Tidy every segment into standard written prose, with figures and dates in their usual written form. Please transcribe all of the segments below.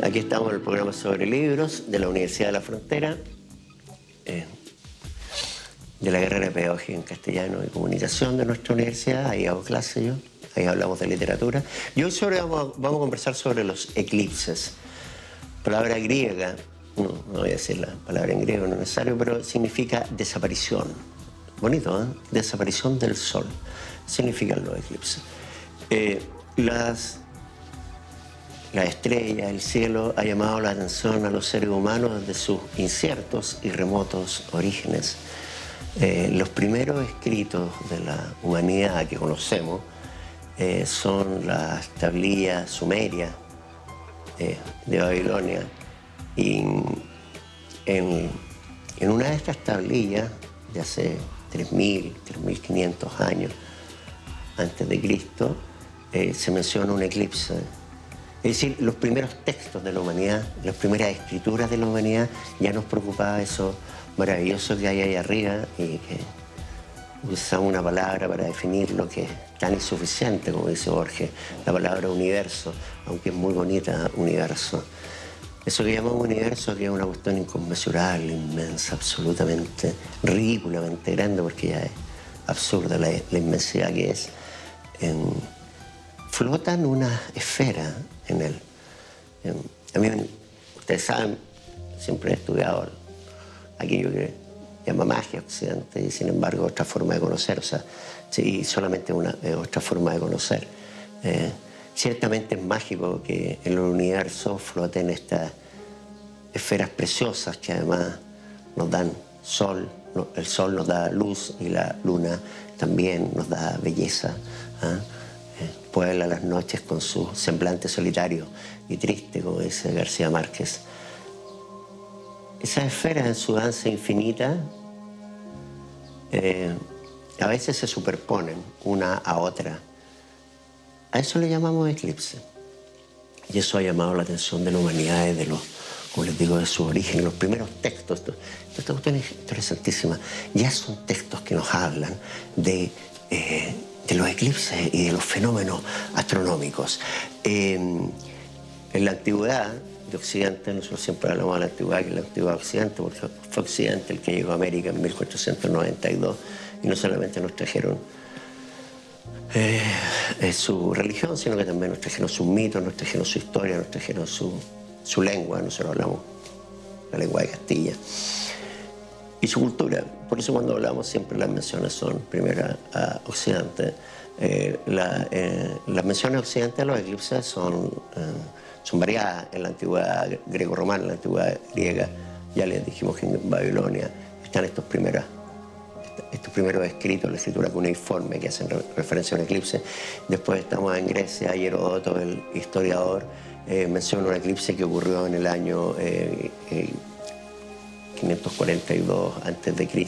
Aquí estamos en el programa sobre libros de la Universidad de la Frontera, de la carrera de Pedagogía en Castellano y Comunicación de nuestra universidad. Ahí hago clase yo, ahí hablamos de literatura. Y hoy vamos a conversar sobre los eclipses. Palabra griega, no voy a decir la palabra en griego, no es necesario, pero significa desaparición. Bonito, ¿eh? Desaparición del sol. Significan los eclipses. La estrella, el cielo, ha llamado la atención a los seres humanos desde sus inciertos y remotos orígenes. Los primeros escritos de la humanidad que conocemos son las tablillas sumerias de Babilonia. Y en una de estas tablillas, de hace 3.000, 3.500 años antes de Cristo, se menciona un eclipse. Es decir, los primeros textos de la humanidad, las primeras escrituras de la humanidad, ya nos preocupaba eso maravilloso que hay ahí arriba y que usamos una palabra para definir lo que es tan insuficiente, como dice Borges, la palabra universo, aunque es muy bonita, universo. Eso que llamamos universo, que es una cuestión inconmensurable, inmensa, absolutamente, ridículamente grande, porque ya es absurda la inmensidad que es. Flotan una esfera en él. A mí, ustedes saben, siempre he estudiado aquello que llama magia occidente y sin embargo otra forma de conocer, o sea, sí, solamente otra forma de conocer. Ciertamente es mágico que en el universo floten estas esferas preciosas que además nos dan sol, el sol nos da luz y la luna también nos da belleza. Puebla las noches con su semblante solitario y triste, como dice García Márquez. Esas esferas en su danza infinita a veces se superponen una a otra. A eso le llamamos eclipse. Y eso ha llamado la atención de la humanidad desde como les digo, de su origen. Los primeros textos, esta cuestión es interesantísima, ya son textos que nos hablan de los eclipses y de los fenómenos astronómicos. En la antigüedad de Occidente, nosotros siempre hablamos de la antigüedad, que es la antigüedad de Occidente, porque fue Occidente el que llegó a América en 1492, y no solamente nos trajeron su religión, sino que también nos trajeron sus mitos, nos trajeron su historia, nos trajeron su lengua. Nosotros hablamos la lengua de Castilla. Y su cultura. Por eso cuando hablamos siempre las menciones son primero a Occidente. Las menciones a Occidente de los eclipses son variadas en la antigüedad greco-romana, en la antigüedad griega. Ya les dijimos que en Babilonia están estos primeros escritos, la escritura cuneiforme que hacen referencia a un eclipse. Después estamos en Grecia, y Heródoto, el historiador, menciona un eclipse que ocurrió en el año 542 a.C.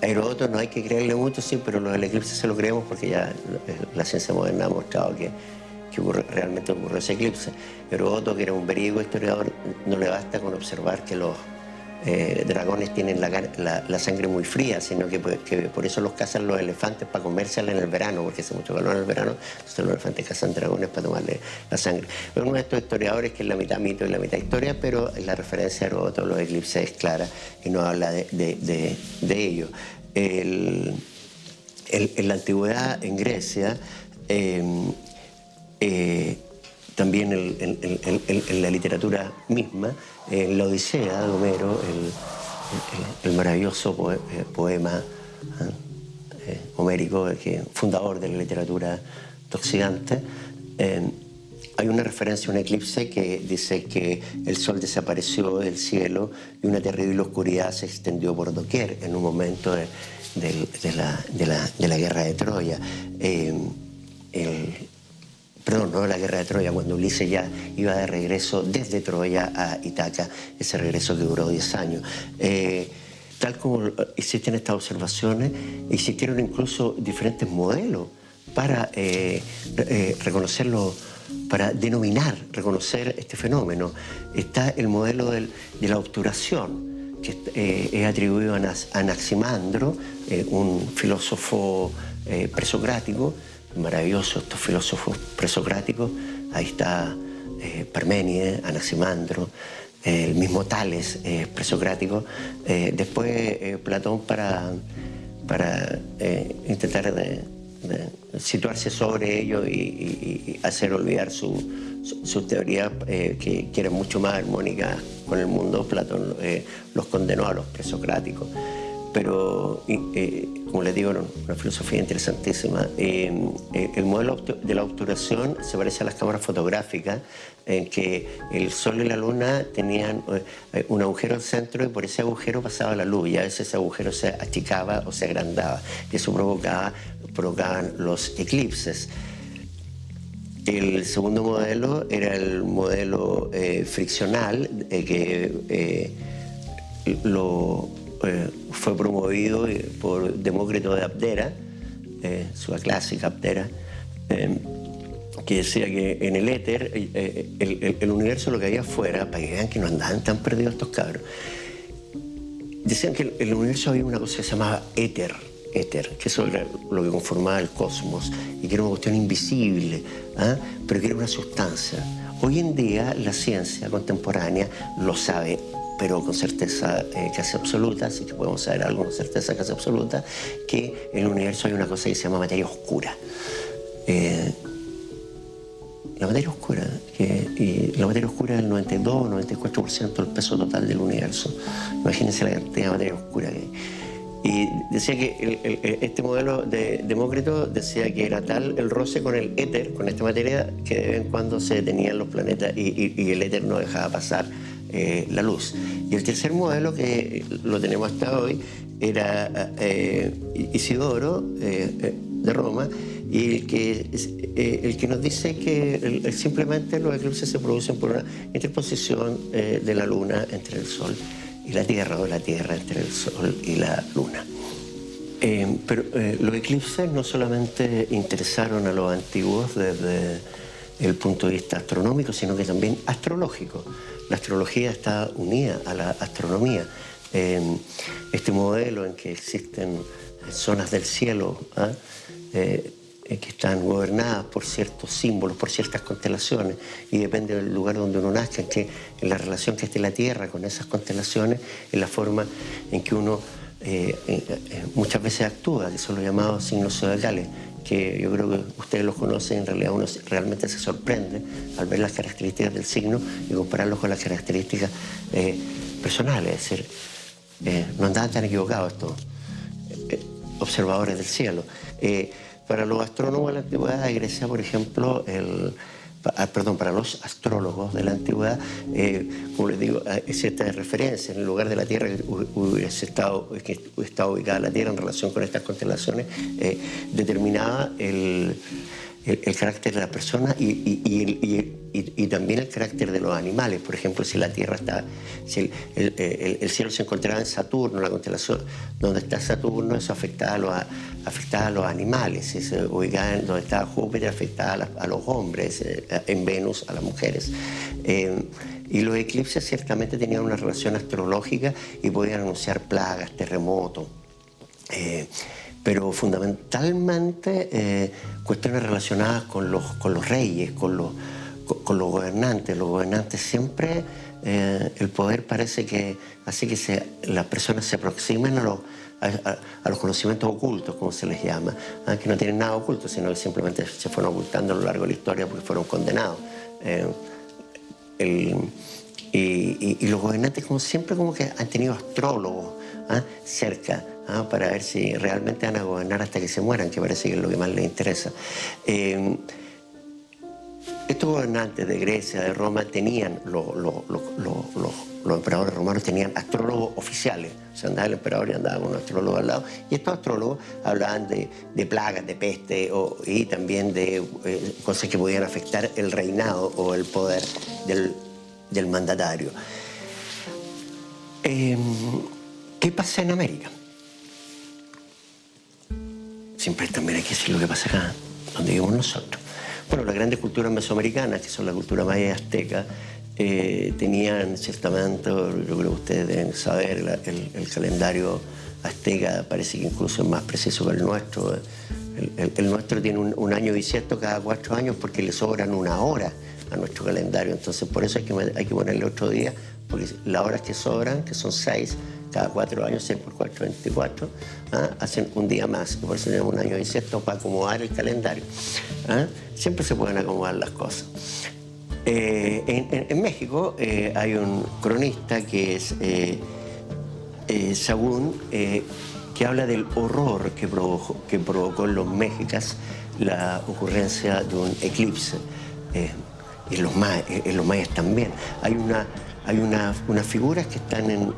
A Heródoto no hay que creerle mucho, sí, pero lo del eclipse se lo creemos porque ya la ciencia moderna ha mostrado que realmente ocurrió ese eclipse. Heródoto, que era un verídico historiador, no le basta con observar que los dragones tienen la sangre muy fría, sino que por eso los cazan los elefantes para comérsela en el verano, porque hace mucho calor en el verano, entonces los elefantes cazan dragones para tomarle la sangre. Pero uno de estos historiadores que es la mitad mito y la mitad historia, pero la referencia a Heródoto, los eclipses, es clara y no habla de ello. En la antigüedad, en Grecia, también en la literatura misma, en la Odisea de Homero, el maravilloso poema homérico, fundador de la literatura de Occidente, hay una referencia a un eclipse que dice que el sol desapareció del cielo y una terrible oscuridad se extendió por doquier en un momento de la guerra de Troya. Perdón, no la guerra de Troya, cuando Ulises ya iba de regreso desde Troya a Ítaca, ese regreso que duró 10 años. Tal como existen estas observaciones, existieron incluso diferentes modelos para reconocerlo, para reconocer este fenómeno. Está el modelo de la obturación, que es atribuido a Anaximandro, un filósofo presocrático, maravilloso estos filósofos presocráticos. Ahí está Parménides, Anaximandro, el mismo Tales, presocrático. Después Platón para intentar de situarse sobre ello y hacer olvidar sus teorías que eran mucho más armónicas con el mundo. Platón los condenó a los presocráticos. Pero, como les digo, una filosofía interesantísima. El modelo de la obturación se parece a las cámaras fotográficas, en que el Sol y la Luna tenían un agujero al centro y por ese agujero pasaba la luz, y a veces ese agujero se achicaba o se agrandaba, y eso provocaban los eclipses. El segundo modelo era el modelo friccional, fue promovido por Demócrito de Abdera, su clásica Abdera, que decía que en el éter, el universo, lo que había afuera, para que vean que no andaban tan perdidos estos cabros, decían que en el universo había una cosa que se llamaba éter, que eso era lo que conformaba el cosmos, y que era una cuestión invisible, pero que era una sustancia. Hoy en día la ciencia contemporánea lo sabe, pero con certeza casi absoluta, así que podemos saber algo con certeza casi absoluta, que en el universo hay una cosa que se llama materia oscura. La materia oscura, la materia oscura es el 92-94% del peso total del universo. Imagínense la cantidad de materia oscura que hay. Y decía que este modelo de Demócrito decía que era tal el roce con el éter, con esta materia, que de vez en cuando se detenían los planetas y el éter no dejaba pasar la luz. Y el tercer modelo, que lo tenemos hasta hoy, era Isidoro de Roma, y el que nos dice que simplemente los eclipses se producen por una interposición de la luna entre el sol y la tierra, o la tierra entre el sol y la luna. Pero los eclipses no solamente interesaron a los antiguos desde el punto de vista astronómico, sino que también astrológico. La astrología está unida a la astronomía. Este modelo en que existen zonas del cielo que están gobernadas por ciertos símbolos, por ciertas constelaciones, y depende del lugar donde uno nazca, en la relación que esté la Tierra con esas constelaciones, en la forma en que uno muchas veces actúa, que son los llamados signos zodiacales, que yo creo que ustedes los conocen. En realidad uno realmente se sorprende al ver las características del signo y compararlos con las características personales. Es decir, no andaban tan equivocados estos observadores del cielo. Para los astrónomos de la antigüedad de Grecia, por ejemplo, para los astrólogos de la antigüedad, como les digo, es cierta referencia. En el lugar de la Tierra que está ubicada la Tierra en relación con estas constelaciones, determinaba el carácter de la persona y también el carácter de los animales. Por ejemplo, si la Tierra está, si el cielo se encontraba en Saturno, la constelación donde está Saturno, eso afectaba a los animales. Si se ubicaba donde estaba Júpiter, afectaba a los hombres, en Venus a las mujeres. Y los eclipses ciertamente tenían una relación astrológica y podían anunciar plagas, terremotos. Pero fundamentalmente cuestiones relacionadas con los reyes, con los gobernantes. Los gobernantes siempre, el poder parece que hace que las personas se aproximen a los conocimientos ocultos, como se les llama, que no tienen nada oculto, sino que simplemente se fueron ocultando a lo largo de la historia porque fueron condenados. Y los gobernantes siempre como que han tenido astrólogos cerca, para ver si realmente van a gobernar hasta que se mueran, que parece que es lo que más les interesa. Estos gobernantes de Grecia, de Roma, tenían, los emperadores romanos tenían astrólogos oficiales. O sea, andaba el emperador y andaba con un astrólogo al lado. Y estos astrólogos hablaban de plagas, de peste, y también de cosas que podían afectar el reinado o el poder del mandatario. ¿Qué pasa en América? Siempre también hay que decir lo que pasa acá, donde vivimos nosotros. Bueno, las grandes culturas mesoamericanas, que son la cultura maya y azteca, tenían ciertamente, yo creo que ustedes deben saber, el calendario azteca parece que incluso es más preciso que el nuestro. El nuestro tiene un año bisiesto cada 4 años porque le sobran una hora a nuestro calendario. Entonces por eso hay que ponerle otro día, porque las horas que sobran, que son 6, cada 4 años, 6 por 4, 24, hacen un día más. Y por eso tenemos un año bisiesto para acomodar el calendario. Siempre se pueden acomodar las cosas. En México hay un cronista que es Sahagún, que habla del horror que provocó en los mexicas la ocurrencia de un eclipse. En los mayas también. Hay unas figuras que están en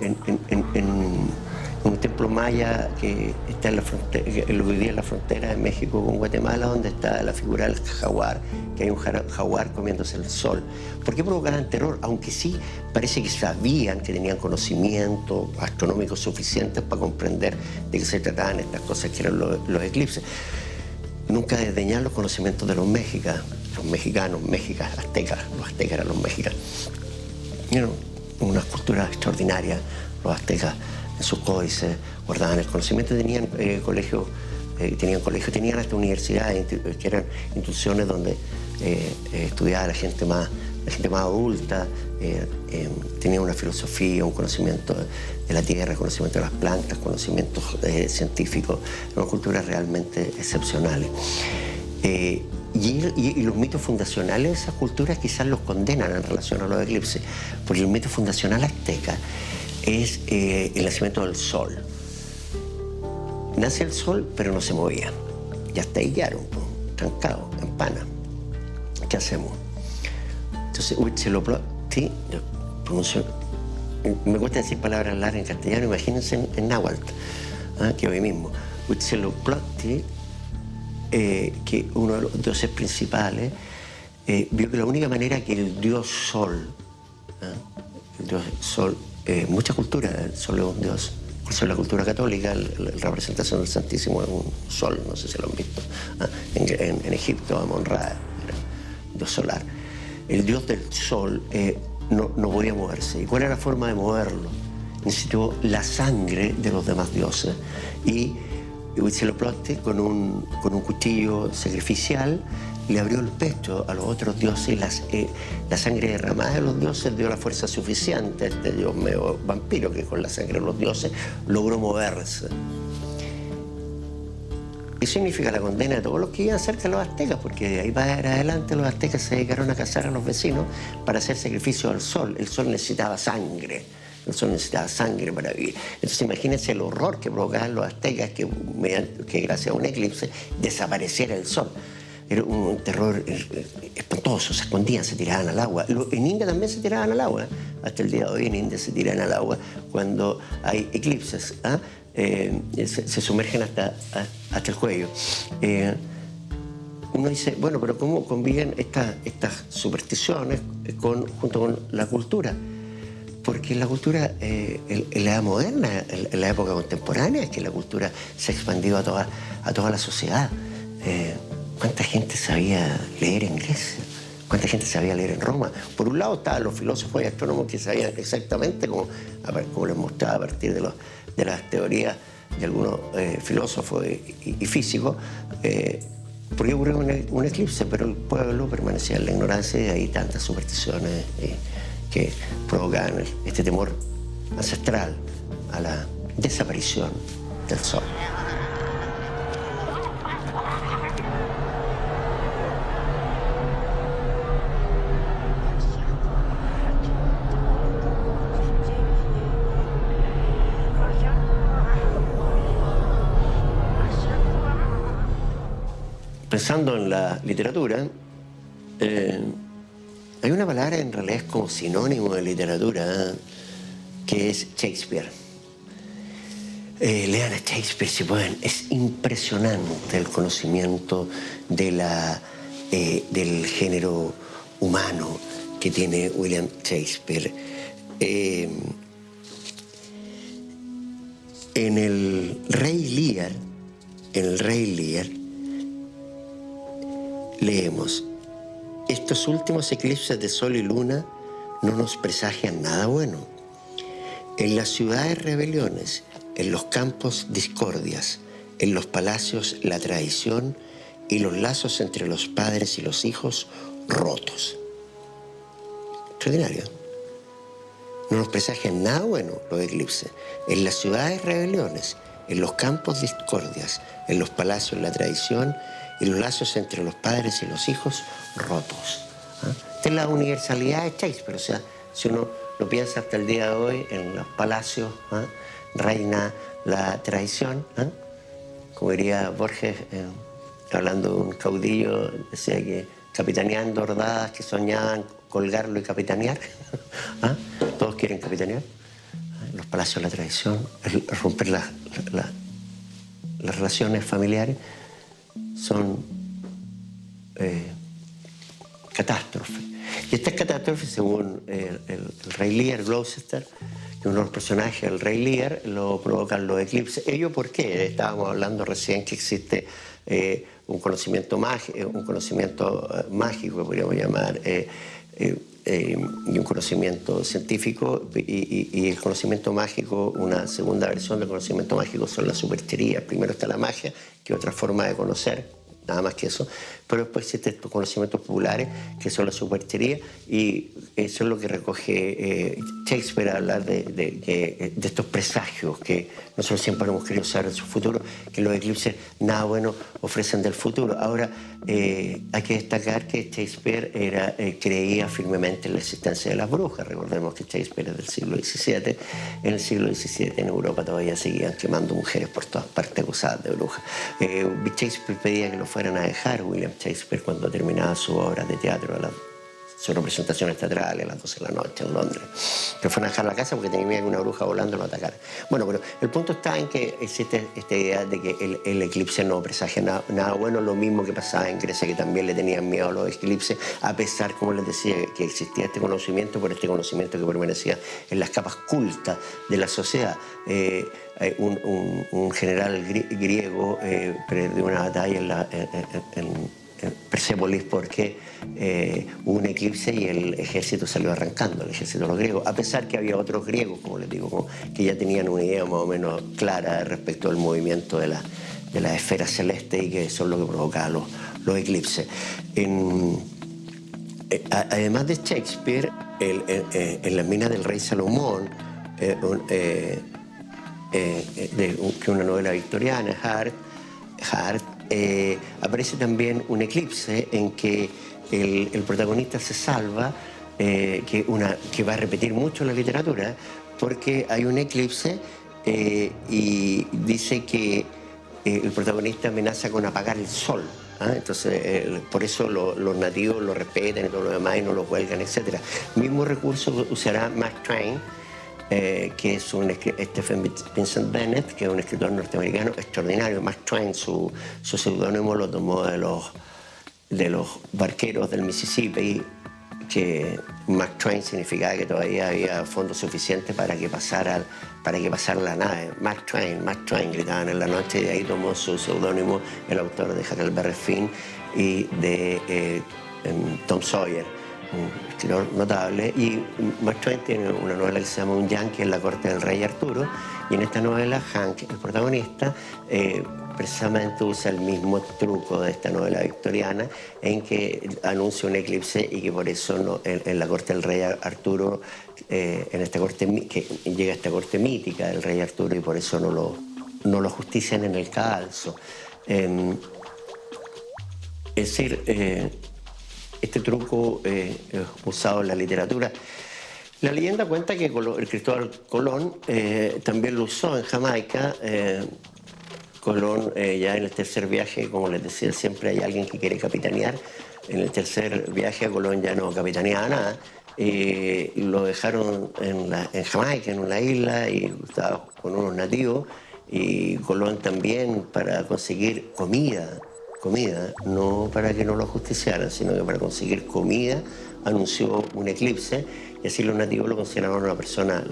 un templo maya que está en lo que hoy día es la frontera de México con Guatemala, donde está la figura del jaguar, que hay un jaguar comiéndose el sol. ¿Por qué provocaban terror? Aunque sí parece que sabían, que tenían conocimiento astronómico suficientes para comprender de qué se trataban estas cosas que eran los eclipses. Nunca desdeñar los conocimientos de los mexicanos, mexicas, aztecas. Los aztecas eran los mexicanos. Eran una cultura extraordinaria, los aztecas. En sus códices guardaban el conocimiento, tenían colegios, tenían hasta universidades, que eran instituciones donde estudiaba la gente más adulta, tenían una filosofía, un conocimiento de la tierra, conocimiento de las plantas, conocimientos científicos, eran culturas realmente excepcionales. Y los mitos fundacionales de esas culturas quizás los condenan en relación a los eclipses, porque el mito fundacional azteca es el nacimiento del sol. Nace el sol, pero no se movía. Y hasta ahí quedaron, trancados, en pana. ¿Qué hacemos? Entonces, Huitzilopochtli, yo pronuncio, me cuesta decir palabras largas en castellano, imagínense en náhuatl, que hoy mismo. Huitzilopochtli, que uno de los dioses principales, vio que la única manera que el dios sol, muchas culturas, el sol es un dios. Por eso en la cultura católica, la representación del Santísimo es un sol, no sé si lo han visto. En Egipto, Amon-Ra, dios solar. El dios del sol no podía moverse. ¿Y cuál era la forma de moverlo? Necesitó la sangre de los demás dioses. Y Huitzilopochtli, con un cuchillo sacrificial, le abrió el pecho a los otros dioses y la sangre derramada de los dioses dio la fuerza suficiente a este dios medio vampiro que con la sangre de los dioses logró moverse. Eso significa la condena de todos los que iban cerca de los aztecas, porque de ahí para adelante los aztecas se dedicaron a cazar a los vecinos para hacer sacrificio al sol. El sol necesitaba sangre. El sol necesitaba sangre para vivir. Entonces imagínense el horror que provocaban los aztecas que gracias a un eclipse desapareciera el sol. Era un terror espantoso, se escondían, se tiraban al agua. En India también se tiraban al agua, hasta el día de hoy en India se tiran al agua cuando hay eclipses, se sumergen hasta el cuello. Uno dice, bueno, pero ¿cómo conviven estas supersticiones junto con la cultura? Porque la cultura, en la edad moderna, en la época contemporánea, es que la cultura se ha expandido a toda la sociedad. ¿Cuánta gente sabía leer en Grecia? ¿Cuánta gente sabía leer en Roma? Por un lado estaban los filósofos y astrónomos que sabían exactamente, como les mostraba a partir de las teorías de algunos filósofos y físicos, por qué ocurrió un eclipse, pero el pueblo permanecía en la ignorancia y de ahí tantas supersticiones que provocaban este temor ancestral a la desaparición del sol. Pensando en la literatura, hay una palabra en realidad es como sinónimo de literatura, que es Shakespeare. Lean a Shakespeare si pueden. Es impresionante el conocimiento del género humano que tiene William Shakespeare. En el Rey Lear, leemos: estos últimos eclipses de sol y luna no nos presagian nada bueno. En las ciudades rebeliones, en los campos discordias, en los palacios la traición y los lazos entre los padres y los hijos rotos. extraordinario. No nos presagian nada bueno los eclipses. En las ciudades rebeliones, en los campos discordias, en los palacios la traición y los lazos entre los padres y los hijos rotos. Esta es la universalidad de Shakespeare. O sea, si uno lo piensa hasta el día de hoy, en los palacios reina la traición. Como diría Borges, hablando de un caudillo, decía que capitaneando hordadas que soñaban colgarlo y capitanear. Todos quieren capitanear. Los palacios de la traición, romper las relaciones familiares son catástrofes. Y estas catástrofes, según el rey Lear, Gloucester, que uno de los personajes del rey Lear, lo provocan los eclipses. ¿Ello por qué? Estábamos hablando recién que existe un conocimiento mágico, podríamos llamar, y un conocimiento científico, y el conocimiento mágico, una segunda versión del conocimiento mágico son las supercherías. Primero está la magia, que es otra forma de conocer, nada más que eso, pero después existen estos conocimientos populares que son la superchería, y eso es lo que recoge Shakespeare al hablar de estos presagios que nosotros siempre hemos querido saber de su futuro, que los eclipses nada bueno ofrecen del futuro. Ahora, hay que destacar que Shakespeare creía firmemente en la existencia de las brujas. Recordemos que Shakespeare es del siglo XVII. En el siglo XVII en Europa todavía seguían quemando mujeres por todas partes acusadas de brujas. Shakespeare pedía que lo fueran a dejar, William Shakespeare, cuando terminaba su obra de teatro, sus representaciones teatrales a las 12 de la noche en Londres, que fueron a dejar la casa porque tenía miedo que una bruja volando lo atacara. Bueno, pero el punto está en que existe esta idea de que el eclipse no presagia nada bueno, lo mismo que pasaba en Grecia, que también le tenían miedo a los eclipses, a pesar, como les decía, que existía este conocimiento, por este conocimiento que permanecía en las capas cultas de la sociedad. Un general griego perdió una batalla en Persépolis porque hubo un eclipse y el ejército salió arrancando, el ejército de los griegos, a pesar que había otros griegos, como les digo, que ya tenían una idea más o menos clara respecto al movimiento de las esferas celestes, y que son lo que provocaba los eclipses. Además de Shakespeare, en las minas del rey Salomón, que es una novela victoriana, Hart, aparece también un eclipse en que el protagonista se salva, que va a repetir mucho en la literatura, porque hay un eclipse y dice que el protagonista amenaza con apagar el sol. Entonces, por eso los nativos lo respetan y todo lo demás y no lo huelgan, etc. Mismo recurso usará Mark Twain, que es Stephen Vincent Bennett, que es un escritor norteamericano extraordinario. Mark Twain, su seudónimo lo tomó de los barqueros del Mississippi, que Mark Twain significaba que todavía había fondos suficientes para que pasara la nave. Mark Twain, gritaban en la noche, y de ahí tomó su seudónimo el autor de Huckleberry Finn y de Tom Sawyer, un escritor notable. Y Mark Twain tiene una novela que se llama Un Yankee en la corte del rey Arturo, y en esta novela Hank, el protagonista, precisamente usa el mismo truco de esta novela victoriana, en que anuncia un eclipse y que por eso en la corte del rey Arturo, en esta corte, que llega a esta corte mítica del rey Arturo, y por eso no lo justician en el cadalso. Es decir, este truco usado en la literatura. La leyenda cuenta que el Cristóbal Colón también lo usó en Jamaica. Colón, ya en el tercer viaje, como les decía, siempre hay alguien que quiere capitanear. En el tercer viaje a Colón ya no capitaneaba nada. Lo dejaron en Jamaica, en una isla, y estaba con unos nativos. Y Colón también, para conseguir comida, no para que no lo justiciaran, sino que para conseguir comida, anunció un eclipse, y así los nativos lo consideraban una persona,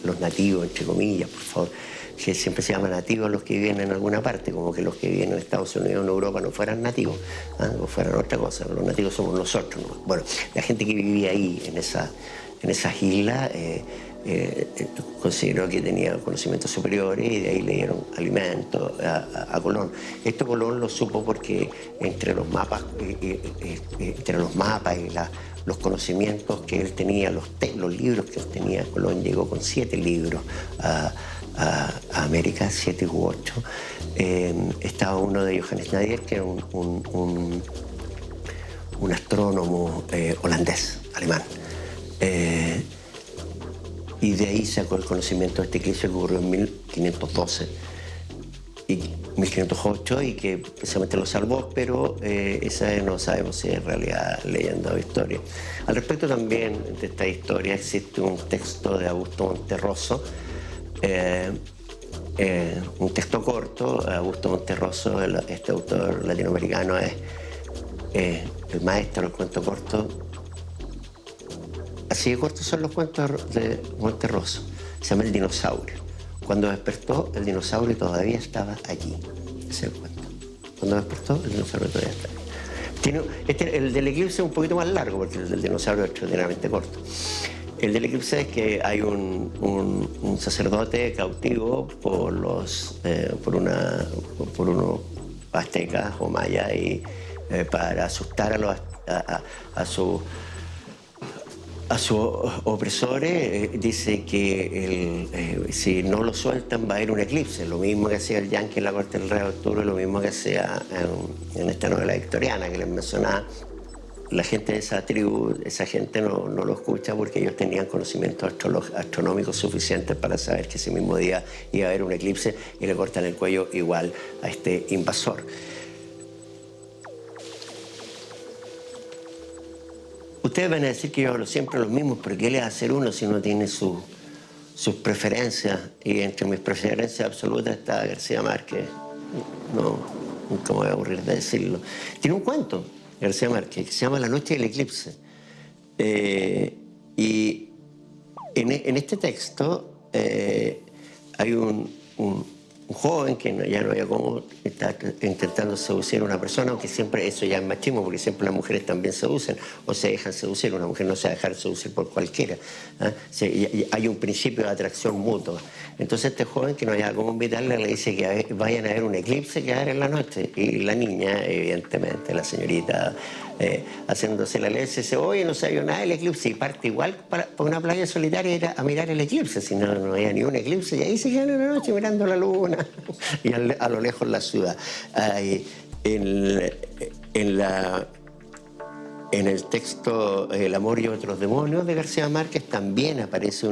los nativos, entre comillas, por favor, que siempre se llaman nativos los que viven en alguna parte, como que los que viven en Estados Unidos o en Europa no fueran nativos, o fueran otra cosa. Los nativos somos nosotros, ¿no? Bueno, la gente que vivía ahí, en esas islas, consideró que tenía conocimientos superiores y de ahí le dieron alimento a Colón. Esto Colón lo supo porque entre los mapas, los conocimientos que él tenía, los libros que él tenía, Colón llegó con 7 libros a América, 7 u 8. Estaba uno de Johannes Navier, que era un astrónomo holandés, alemán. Y de ahí sacó el conocimiento de este eclipse que ocurrió en 1512 y 1508 y que precisamente lo salvó, pero esa no sabemos si es en realidad leyenda o historia. Al respecto también de esta historia existe un texto de Augusto Monterroso, un texto corto. Augusto Monterroso, este autor latinoamericano, es el maestro del cuento corto. Así de cortos son los cuentos de Monterroso. Se llama El dinosaurio. Cuando despertó, el dinosaurio todavía estaba allí. Ese es el cuento. Cuando despertó, el dinosaurio todavía estaba allí. El del eclipse es un poquito más largo, porque el del dinosaurio es extraordinariamente corto. El del eclipse es que hay un sacerdote cautivo por unos aztecas o mayas, y para asustar a sus opresores, dice que si no lo sueltan va a haber un eclipse. Lo mismo que hacía el yanqui en la corte del rey Arturo, lo mismo que hacía en esta novela victoriana que les mencionaba. La gente de esa tribu, esa gente no lo escucha porque ellos tenían conocimientos astronómicos suficientes para saber que ese mismo día iba a haber un eclipse, y le cortan el cuello igual a este invasor. Ustedes van a decir que yo hablo siempre los mismos, pero ¿qué le va a hacer uno si no tiene sus preferencias? Y entre mis preferencias absolutas está García Márquez. No, nunca me voy a aburrir de decirlo. Tiene un cuento, García Márquez, que se llama La noche del eclipse. Y en este texto hay un joven que ya no había cómo, está intentando seducir a una persona, aunque siempre eso ya es machismo, porque siempre las mujeres también seducen o se dejan seducir. Una mujer no se va a dejar seducir por cualquiera, ¿eh? Hay un principio de atracción mutua. Entonces este joven, que no había cómo invitarle, le dice que vayan a ver un eclipse que va a haber en la noche, y la niña, evidentemente, la señorita, haciéndose la ley, dice: oye, no sabía nada del eclipse, y parte igual para una playa solitaria a mirar el eclipse. Si no había ni un eclipse, y ahí se quedan en la noche mirando la luna y a lo lejos la ciudad. En el texto El amor y otros demonios de García Márquez también aparece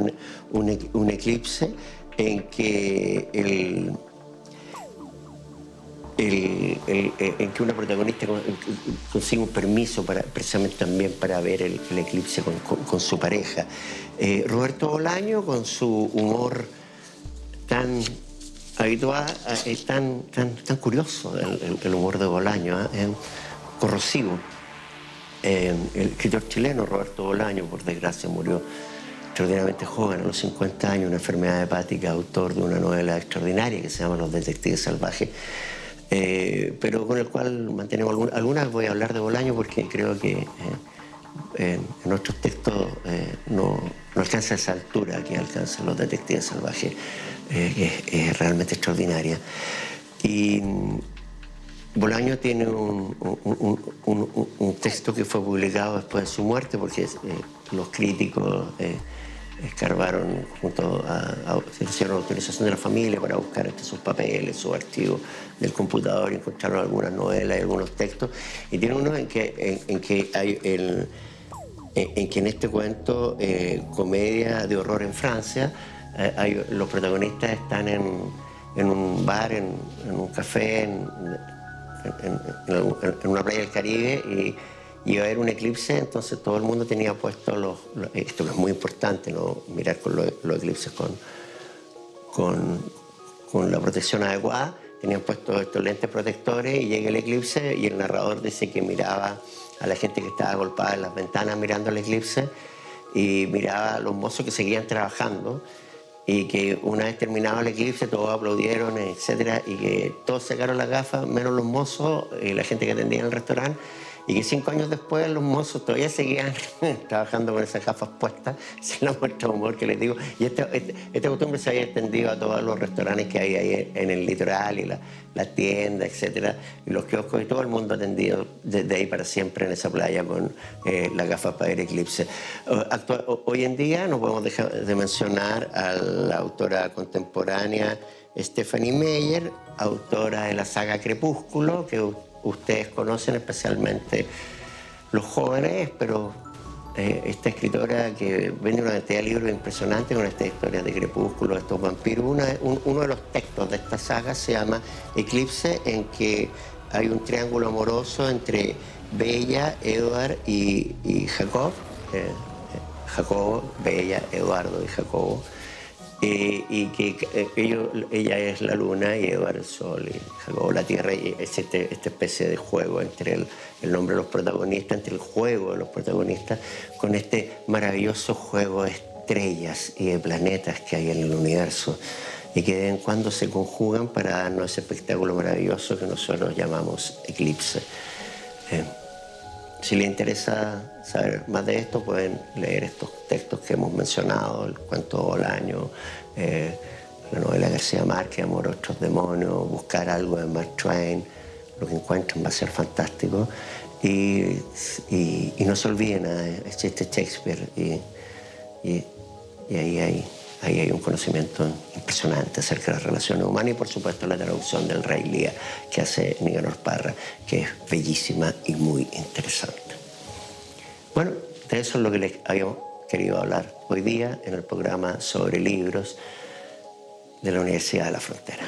un eclipse en que en que una protagonista consigue un permiso precisamente también para ver el eclipse con su pareja. Roberto Bolaño, con su humor tan habitual, es tan curioso el humor de Bolaño, es corrosivo. El escritor chileno Roberto Bolaño, por desgracia, murió extraordinariamente joven, a los 50 años, una enfermedad hepática, autor de una novela extraordinaria que se llama Los detectives salvajes, pero con el cual mantenemos algunas. Voy a hablar de Bolaño porque creo que en nuestros textos no alcanza esa altura que alcanzan Los detectives salvajes, que es realmente extraordinaria. Y Bolaño tiene un texto que fue publicado después de su muerte, porque los críticos escarbaron junto hicieron autorización de la familia para buscar entre sus papeles, sus archivos del computador, y encontraron algunas novelas y algunos textos. Y tiene uno en que en este cuento, Comedia de horror en Francia, los protagonistas están en un bar, en un café, en una playa del Caribe, y iba a haber un eclipse. Entonces todo el mundo tenía puesto esto que es muy importante, ¿no? Mirar con los eclipses con la protección adecuada. Tenían puestos estos lentes protectores, y llega el eclipse, y el narrador dice que miraba a la gente que estaba agolpada en las ventanas mirando el eclipse, y miraba a los mozos que seguían trabajando, y que una vez terminado el eclipse todos aplaudieron, etcétera, y que todos sacaron las gafas menos los mozos y la gente que atendía en el restaurante, y que 5 años después los mozos todavía seguían trabajando con esas gafas puestas, sin la muestra de humor que les digo. Y esta costumbre se había extendido a todos los restaurantes que hay ahí en el litoral y la tienda, etcétera, y los kioscos, y todo el mundo atendido desde ahí para siempre en esa playa con las gafas para ver eclipse. Hoy en día no podemos dejar de mencionar a la autora contemporánea Stephenie Meyer, autora de la saga Crepúsculo, que ustedes conocen, especialmente los jóvenes, pero esta escritora que vende una cantidad de libros impresionante con estas historias de Crepúsculo, de estos vampiros. Uno de los textos de esta saga se llama Eclipse, en que hay un triángulo amoroso entre Bella, Edward y Jacob. Jacobo, Bella, Eduardo y Jacobo. Y que ella es la luna y Eduardo el sol y Jacobo la tierra, y es esta especie de juego entre el nombre de los protagonistas, entre el juego de los protagonistas, con este maravilloso juego de estrellas y de planetas que hay en el universo y que de vez en cuando se conjugan para darnos ese espectáculo maravilloso que nosotros llamamos eclipse. Si les interesa saber más de esto, pueden leer estos textos que hemos mencionado, el cuento Bolaño, la novela de García Márquez, Amor, otros demonios, buscar algo de Mark Twain. Lo que encuentren va a ser fantástico. Y no se olviden, existe Shakespeare y ahí hay un conocimiento impresionante acerca de las relaciones humanas y, por supuesto, la traducción del Rey Lear que hace Nicanor Parra, que es bellísima y muy interesante. Bueno, de eso es lo que les habíamos querido hablar hoy día en el programa sobre libros de la Universidad de la Frontera.